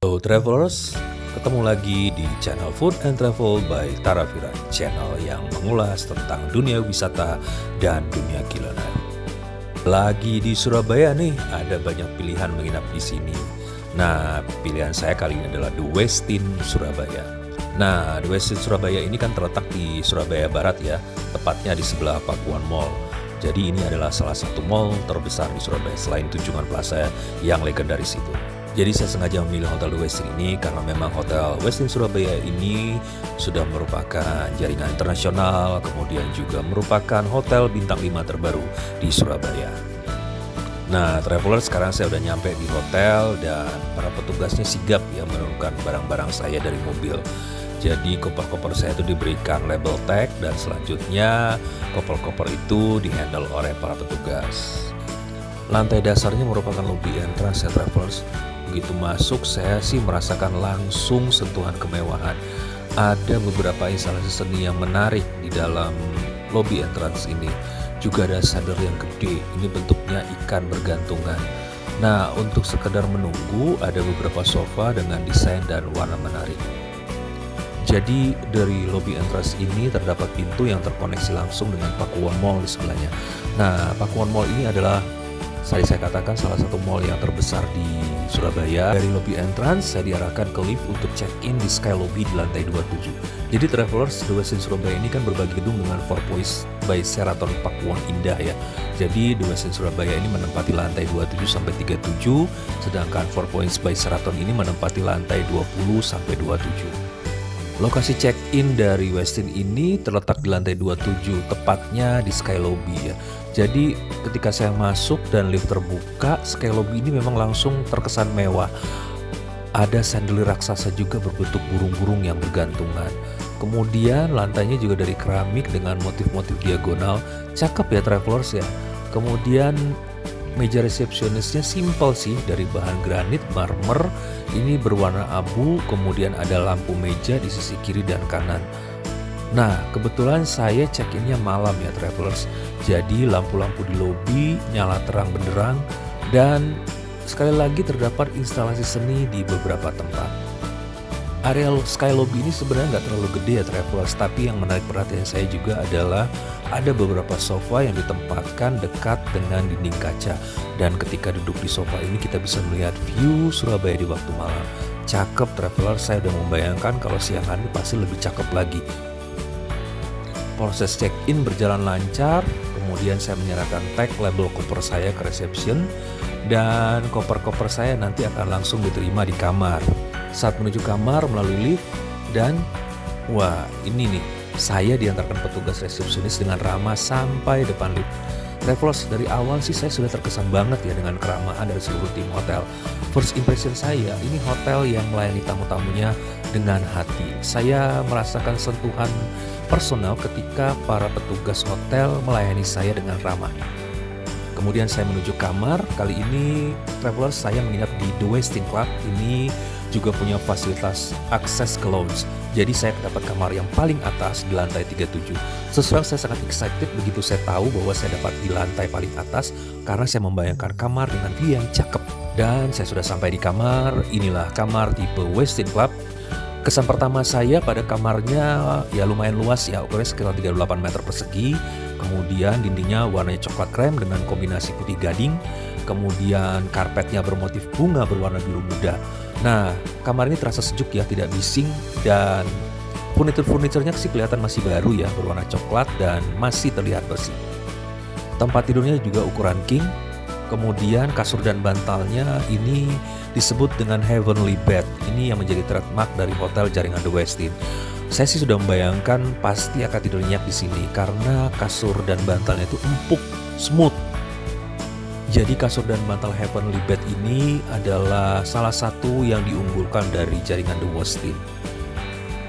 Halo travelers, ketemu lagi di channel Food and Travel by Taravira, channel yang mengulas tentang dunia wisata dan dunia kuliner. Lagi di Surabaya nih, ada banyak pilihan menginap di sini. Nah, pilihan saya kali ini adalah The Westin Surabaya. Nah, The Westin Surabaya ini kan terletak di Surabaya Barat ya, tepatnya di sebelah Pakuan Mall. Jadi ini adalah salah satu mall terbesar di Surabaya selain Tunjungan Plaza yang legendaris itu. Jadi saya sengaja memilih Hotel The Westin ini karena memang Hotel Westin Surabaya ini sudah merupakan jaringan internasional, kemudian juga merupakan hotel bintang 5 terbaru di Surabaya. Nah, traveler, sekarang saya udah nyampe di hotel dan para petugasnya sigap ya menurunkan barang-barang saya dari mobil. Jadi koper-koper saya itu diberikan label tag dan selanjutnya koper-koper itu dihandle oleh para petugas. Lantai dasarnya merupakan lobby entrance ya travelers. Begitu masuk saya sih merasakan langsung sentuhan kemewahan. Ada beberapa instalasi seni yang menarik di dalam lobby entrance ini. Juga ada sandal yang gede, ini bentuknya ikan bergantungan. Nah, untuk sekedar menunggu ada beberapa sofa dengan desain dan warna menarik. Jadi dari lobby entrance ini terdapat pintu yang terkoneksi langsung dengan Pakuan Mall di sebelahnya. Nah, Pakuan Mall ini adalah saya katakan salah satu mall yang terbesar di Surabaya. Dari lobby entrance saya diarahkan ke lift untuk check-in di Sky Lobby di lantai 27. Jadi travelers, The Westin Surabaya ini kan berbagi gedung dengan Four Points by Sheraton Pakuwon Indah ya. Jadi The Westin Surabaya ini menempati lantai 27 sampai 37, sedangkan Four Points by Sheraton ini menempati lantai 20 sampai 27. Lokasi check-in dari Westin ini terletak di lantai 27, tepatnya di Sky Lobby ya. Jadi ketika saya masuk dan lift terbuka, Sky Lobby ini memang langsung terkesan mewah. Ada sandali raksasa juga berbentuk burung-burung yang bergantungan. Kemudian lantainya juga dari keramik dengan motif-motif diagonal. Cakep ya travelers ya. Kemudian meja resepsionisnya simpel sih, dari bahan granit marmer, ini berwarna abu, kemudian ada lampu meja di sisi kiri dan kanan. Nah, kebetulan saya check-innya malam ya travelers, jadi lampu-lampu di lobi nyala terang benderang dan sekali lagi terdapat instalasi seni di beberapa tempat. Area Sky Lobby ini sebenarnya nggak terlalu gede ya travelers, tapi yang menarik perhatian saya juga adalah ada beberapa sofa yang ditempatkan dekat dengan dinding kaca. Dan ketika duduk di sofa ini kita bisa melihat view Surabaya di waktu malam. Cakep travelers, saya udah membayangkan kalau siang hari pasti lebih cakep lagi. Proses check-in berjalan lancar, kemudian saya menyerahkan tag label koper saya ke reception dan koper-koper saya nanti akan langsung diterima di kamar. Saat menuju kamar melalui lift dan wah ini nih, saya diantarkan petugas resepsionis dengan ramah sampai depan lift. Travelers, dari awal sih saya sudah terkesan banget ya dengan keramahan dari seluruh tim hotel. First impression saya, ini hotel yang melayani tamu-tamunya dengan hati. Saya merasakan sentuhan personal ketika para petugas hotel melayani saya dengan ramah. Kemudian saya menuju kamar. Kali ini travelers, saya menginap di The Westin Club. Ini juga punya fasilitas akses ke lounge. Jadi saya dapat kamar yang paling atas di lantai 37. Sesuai saya sangat excited begitu saya tahu bahwa saya dapat di lantai paling atas karena saya membayangkan kamar dengan view yang cakep. Dan saya sudah sampai di kamar. Inilah kamar tipe Westin Club. Kesan pertama saya pada kamarnya ya lumayan luas ya, ukurannya sekitar 38 meter persegi. Kemudian dindingnya warnanya coklat krem dengan kombinasi putih gading. Kemudian karpetnya bermotif bunga berwarna biru muda. Nah, kamar ini terasa sejuk ya, tidak bising, dan furniturnya sih kelihatan masih baru ya, berwarna coklat dan masih terlihat bersih. Tempat tidurnya juga ukuran king. Kemudian kasur dan bantalnya ini disebut dengan Heavenly Bed. Ini yang menjadi trademark dari hotel jaringan The Westin. Saya sih sudah membayangkan pasti akan tidur nyenyak di sini karena kasur dan bantalnya itu empuk, smooth. Jadi kasur dan bantal Heavenly Bed ini adalah salah satu yang diunggulkan dari jaringan The Westin.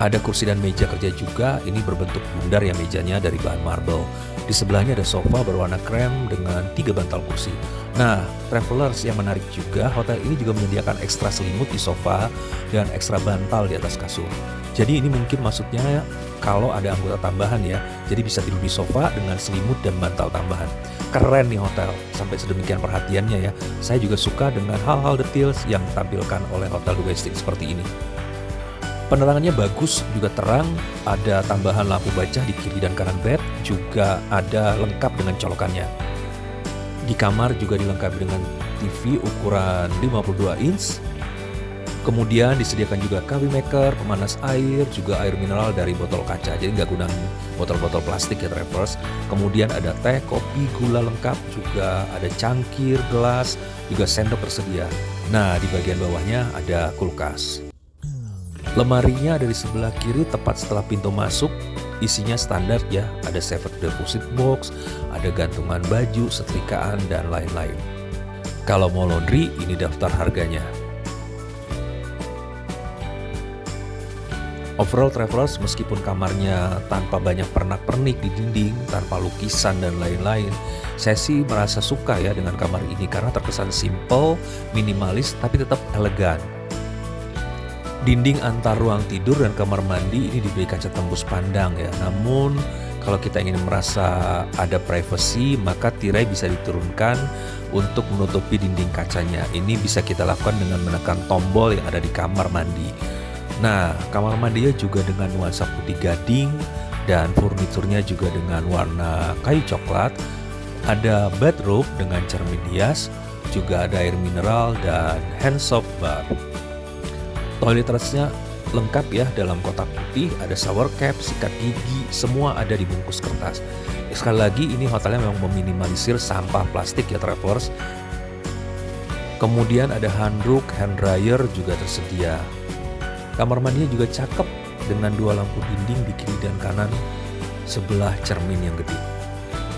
Ada kursi dan meja kerja juga, ini berbentuk bundar ya mejanya dari bahan marble. Di sebelahnya ada sofa berwarna krem dengan 3 bantal kursi. Nah, travelers yang menarik juga, hotel ini juga menyediakan ekstra selimut di sofa dan ekstra bantal di atas kasur. Jadi ini mungkin maksudnya kalau ada anggota tambahan ya, jadi bisa tidur di sofa dengan selimut dan bantal tambahan. Keren nih hotel, sampai sedemikian perhatiannya ya. Saya juga suka dengan hal-hal detail yang ditampilkan oleh hotel The Westin seperti ini. Penerangannya bagus, juga terang, ada tambahan lampu baca di kiri dan kanan bed, juga ada lengkap dengan colokannya. Di kamar juga dilengkapi dengan TV ukuran 52 inch. Kemudian disediakan juga coffee maker, pemanas air, juga air mineral dari botol kaca, jadi nggak gunakan botol-botol plastik ya travelers. Kemudian ada teh, kopi, gula lengkap, juga ada cangkir, gelas, juga sendok tersedia. Nah, di bagian bawahnya ada kulkas. Lemarinya ada di sebelah kiri tepat setelah pintu masuk. Isinya standar ya, ada safe deposit box, ada gantungan baju, setrikaan, dan lain-lain. Kalau mau laundry, ini daftar harganya. Overall travelers, meskipun kamarnya tanpa banyak pernak-pernik di dinding, tanpa lukisan dan lain-lain, saya sih merasa suka ya dengan kamar ini karena terkesan simple, minimalis, tapi tetap elegan. Dinding antar ruang tidur dan kamar mandi ini diberi kaca tembus pandang ya. Namun kalau kita ingin merasa ada privacy, maka tirai bisa diturunkan untuk menutupi dinding kacanya. Ini bisa kita lakukan dengan menekan tombol yang ada di kamar mandi. Nah, kamar mandinya juga dengan nuansa putih gading dan furniturnya juga dengan warna kayu coklat. Ada bathrobe dengan cermin hias, juga ada air mineral dan hand soap bar. Toiletnya lengkap ya dalam kotak putih, ada shower cap, sikat gigi, semua ada di bungkus kertas. Sekali lagi ini hotelnya memang meminimalisir sampah plastik ya travelers. Kemudian ada handruk, hand dryer juga tersedia. Kamar mandinya juga cakep dengan 2 lampu dinding di kiri dan kanan sebelah cermin yang gede.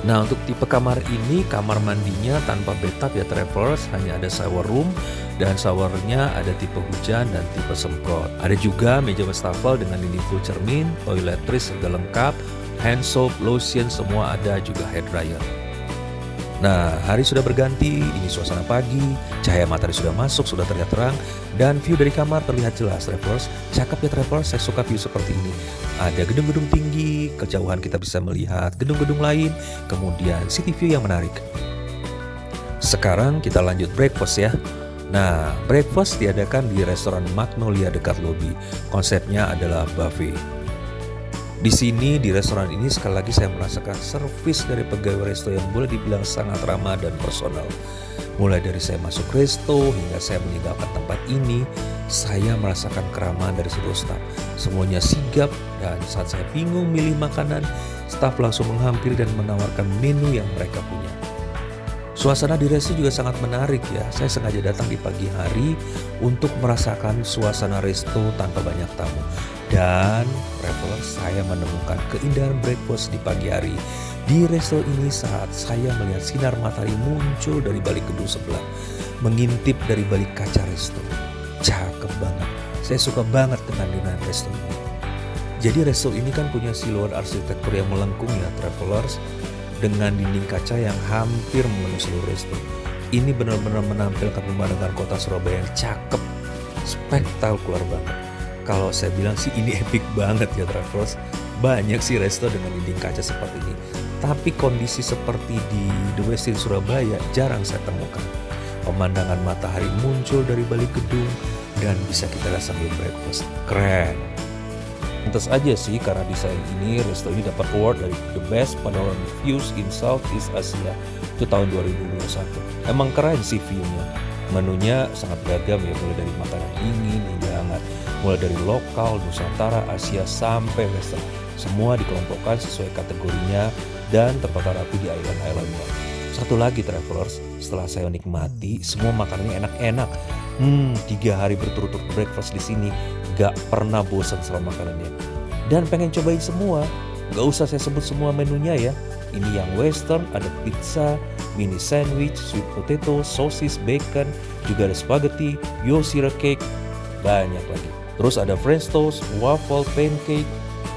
Nah, untuk tipe kamar ini, kamar mandinya tanpa bathtub ya travelers, hanya ada shower room dan showernya ada tipe hujan dan tipe semprot. Ada juga meja wastafel dengan dinding full cermin, toiletries serta lengkap, hand soap, lotion semua ada, juga hair dryer. Nah, hari sudah berganti, ini suasana pagi, cahaya matahari sudah masuk, sudah terlihat terang, dan view dari kamar terlihat jelas travelers. Cakep ya travelers, saya suka view seperti ini. Ada gedung-gedung tinggi, kejauhan kita bisa melihat gedung-gedung lain, kemudian city view yang menarik. Sekarang kita lanjut breakfast ya. Nah, breakfast diadakan di restoran Magnolia dekat lobi. Konsepnya adalah buffet. Di sini, di restoran ini, sekali lagi saya merasakan servis dari pegawai resto yang boleh dibilang sangat ramah dan personal. Mulai dari saya masuk resto hingga saya meninggalkan tempat ini, saya merasakan keramahan dari seluruh staf. Semuanya sigap, dan saat saya bingung milih makanan, staf langsung menghampiri dan menawarkan menu yang mereka punya. Suasana di resto juga sangat menarik ya. Saya sengaja datang di pagi hari untuk merasakan suasana resto tanpa banyak tamu. Dan travelers, saya menemukan keindahan breakfast di pagi hari di resto ini saat saya melihat sinar matahari muncul dari balik gedung sebelah, mengintip dari balik kaca resto. Cakep banget. Saya suka banget dengan resto ini. Jadi resto ini kan punya siluet arsitektur yang melengkung ya travelers, dengan dinding kaca yang hampir memenuhi seluruh resto. Ini benar-benar menampilkan pemandangan kota Surabaya yang cakep, spektakuler banget. Kalau saya bilang sih ini epic banget ya travelers. Banyak sih resto dengan dinding kaca seperti ini, tapi kondisi seperti di The Westin Surabaya jarang saya temukan. Pemandangan matahari muncul dari balik gedung dan bisa kita lihat sambil breakfast. Keren. Pantas aja sih karena desain ini, resto ini dapat award dari The Best Panoramic Views in Southeast Asia itu tahun 2021. Emang keren sih view-nya. Menunya sangat beragam ya, mulai dari makanan dingin hingga hangat, mulai dari lokal, Nusantara, Asia sampai Western. Semua dikelompokkan sesuai kategorinya dan tertata rapi di island-islandnya. Satu lagi travelers, setelah saya nikmati semua makanannya enak-enak. 3 hari berturut-turut breakfast di sini, gak pernah bosan sama makanannya. Dan pengen cobain semua. Gak usah saya sebut semua menunya ya. Ini yang western, ada pizza, mini sandwich, sweet potato, sosis, bacon, juga ada spaghetti, yosira cake, banyak lagi. Terus ada French toast, waffle, pancake.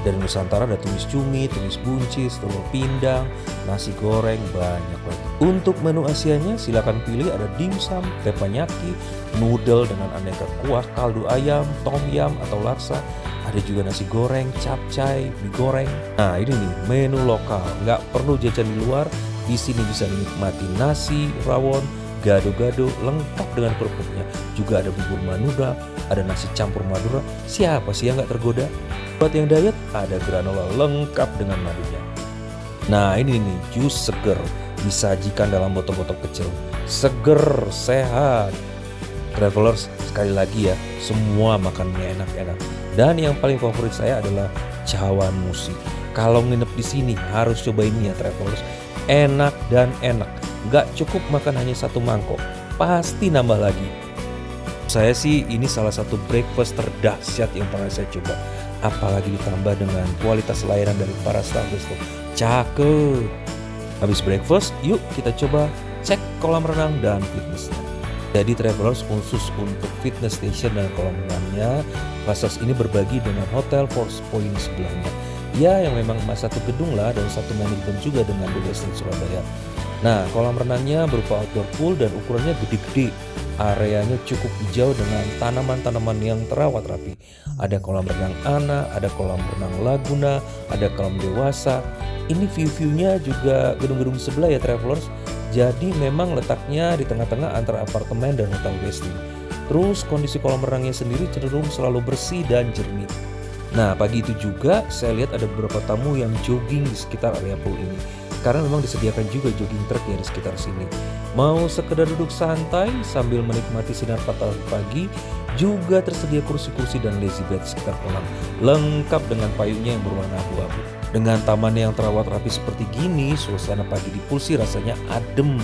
Dari Nusantara ada tumis cumi, tumis buncis, telur pindang, nasi goreng, banyak lagi. Untuk menu Asianya silakan pilih ada dimsum, teppanyaki, noodle dengan aneka kuah, kaldu ayam, tom yum atau laksa. Ada juga nasi goreng, capcay, mie goreng. Nah ini nih menu lokal, nggak perlu jajan di luar. Di sini bisa menikmati nasi, rawon, gado-gado lengkap dengan kerupuknya. Juga ada bubur Madura, ada nasi campur Madura. Siapa sih yang nggak tergoda? Buat yang diet, ada granola lengkap dengan madunya. Nah ini nih, jus seger disajikan dalam botol-botol kecil. Seger, sehat. Travelers, sekali lagi ya, semua makanannya enak-enak. Dan yang paling favorit saya adalah cawan musi. Kalau nginep di sini harus cobain ini ya travelers. Enak dan enak. Gak cukup makan hanya satu mangkok, pasti nambah lagi. Saya sih ini salah satu breakfast terdahsyat yang pernah saya coba. Apalagi ditambah dengan kualitas layanan dari para staff resto. Cakep. Habis breakfast, yuk kita coba cek kolam renang dan fitnessnya. Jadi travelers khusus untuk fitness station dan kolam renangnya, Clusters ini berbagi dengan Hotel Force Point sebelahnya. Ya yang memang satu gedung lah dan satu manajemen juga dengan The Westin Surabaya. Nah kolam renangnya berupa outdoor pool dan ukurannya gede-gede. Areanya cukup hijau dengan tanaman-tanaman yang terawat rapi. Ada kolam renang anak, ada kolam renang laguna, ada kolam dewasa. Ini view-viewnya juga gedung-gedung sebelah ya travelers. Jadi memang letaknya di tengah-tengah antara apartemen dan Hotel Westin. Terus kondisi kolam renangnya sendiri cenderung selalu bersih dan jernih. Nah pagi itu juga saya lihat ada beberapa tamu yang jogging di sekitar area pool ini. Karena memang disediakan juga jogging track ya di sekitar sini. Mau sekedar duduk santai sambil menikmati sinar matahari pagi, juga tersedia kursi-kursi dan lazy bed sekitar kolam. Lengkap dengan payungnya yang berwarna abu-abu. Dengan taman yang terawat rapi seperti gini, suasana pagi di pool sih rasanya adem,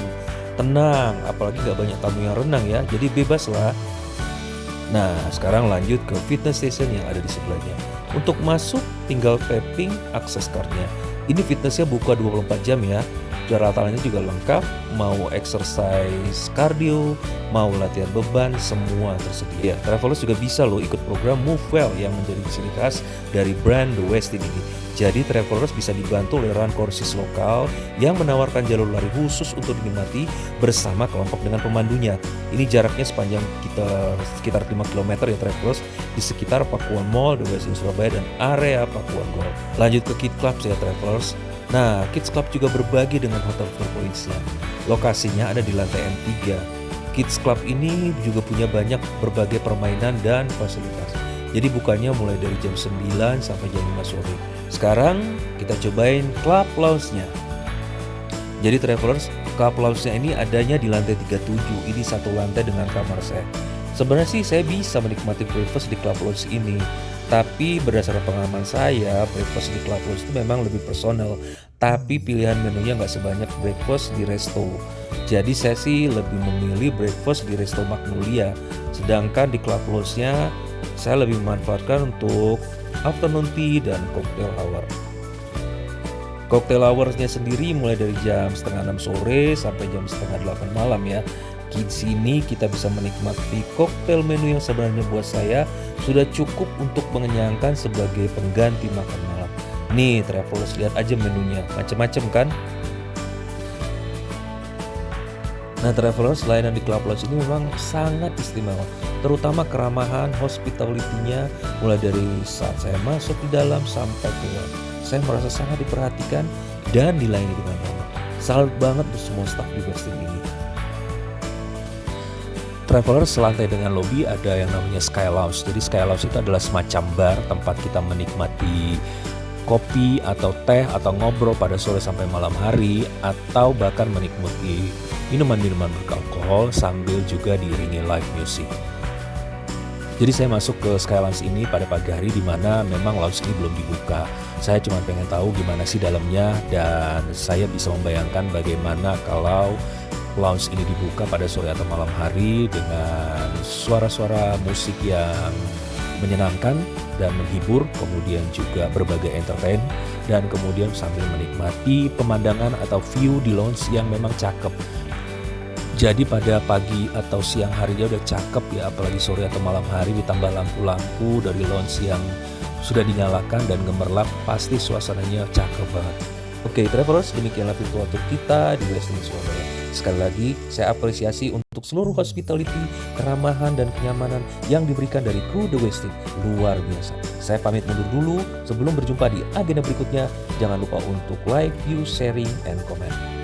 tenang. Apalagi gak banyak tamu yang renang ya, jadi bebas lah. Nah sekarang lanjut ke fitness station yang ada di sebelahnya. Untuk masuk tinggal tapping akses cardnya. Ini fitnessnya buka 24 jam ya. Peralatannya juga lengkap. Mau exercise cardio, mau latihan beban, semua tersedia. Travelers juga bisa loh ikut program Move Well yang menjadi ciri khas dari brand The Westin ini. Jadi travelers bisa dibantu oleh run courses lokal yang menawarkan jalur lari khusus untuk dinikmati bersama kelompok dengan pemandunya. Ini jaraknya sekitar 5 km ya travelers di sekitar Pakuan Mall, The Westin Surabaya dan area Pakuan Golf. Lanjut ke Kids Club ya travelers. Nah, Kids Club juga berbagi dengan Hotel Four Points-nya. Lokasinya ada di lantai M3. Kids Club ini juga punya banyak berbagai permainan dan fasilitas. Jadi bukanya mulai dari jam 9 sampai jam 5 sore. Sekarang kita cobain Club Lounge-nya. Jadi travelers, Club Lounge-nya ini adanya di lantai 37. Ini satu lantai dengan kamar saya. Sebenarnya sih saya bisa menikmati breakfast di Club Lounge ini. Tapi berdasarkan pengalaman saya, breakfast di Club Lounge itu memang lebih personal. Tapi pilihan menunya nggak sebanyak breakfast di resto. Jadi saya sih lebih memilih breakfast di resto Magnolia. Sedangkan di Club Lounge-nya saya lebih memanfaatkan untuk afternoon tea dan cocktail hour. Cocktail hour-nya sendiri mulai dari jam setengah 6 sore sampai jam setengah 8 malam ya. Di sini kita bisa menikmati koktail menu yang sebenarnya buat saya sudah cukup untuk mengenyangkan sebagai pengganti makan malam. Nih travelers, lihat aja menunya, macam-macam kan? Nah travelers, layanan di Club Lounge ini memang sangat istimewa, terutama keramahan hospitality-nya mulai dari saat saya masuk di dalam sampai keluar. Saya merasa sangat diperhatikan dan dilayani dengan ramah. Salut banget untuk semua staf di Westin ini. Traveler selantai dengan lobby ada yang namanya Sky Lounge. Jadi Sky Lounge itu adalah semacam bar tempat kita menikmati kopi atau teh atau ngobrol pada sore sampai malam hari, atau bahkan menikmati minuman-minuman beralkohol sambil juga diiringi live music. Jadi saya masuk ke Sky Lounge ini pada pagi hari di mana memang lounge ini belum dibuka. Saya cuma pengen tahu gimana sih dalamnya, dan saya bisa membayangkan bagaimana kalau lounge ini dibuka pada sore atau malam hari dengan suara-suara musik yang menyenangkan dan menghibur, kemudian juga berbagai entertain, dan kemudian sambil menikmati pemandangan atau view di lounge yang memang cakep. Jadi pada pagi atau siang harinya udah cakep ya, apalagi sore atau malam hari ditambah lampu-lampu dari lounge yang sudah dinyalakan dan gemerlap, pasti suasananya cakep banget. Oke, travelers, demikianlah virtual tour kita di Westin Surabaya. Sekali lagi, saya apresiasi untuk seluruh hospitality, keramahan, dan kenyamanan yang diberikan dari kru The Westin. Luar biasa. Saya pamit mundur dulu. Sebelum berjumpa di agenda berikutnya, jangan lupa untuk like, view, sharing, and comment.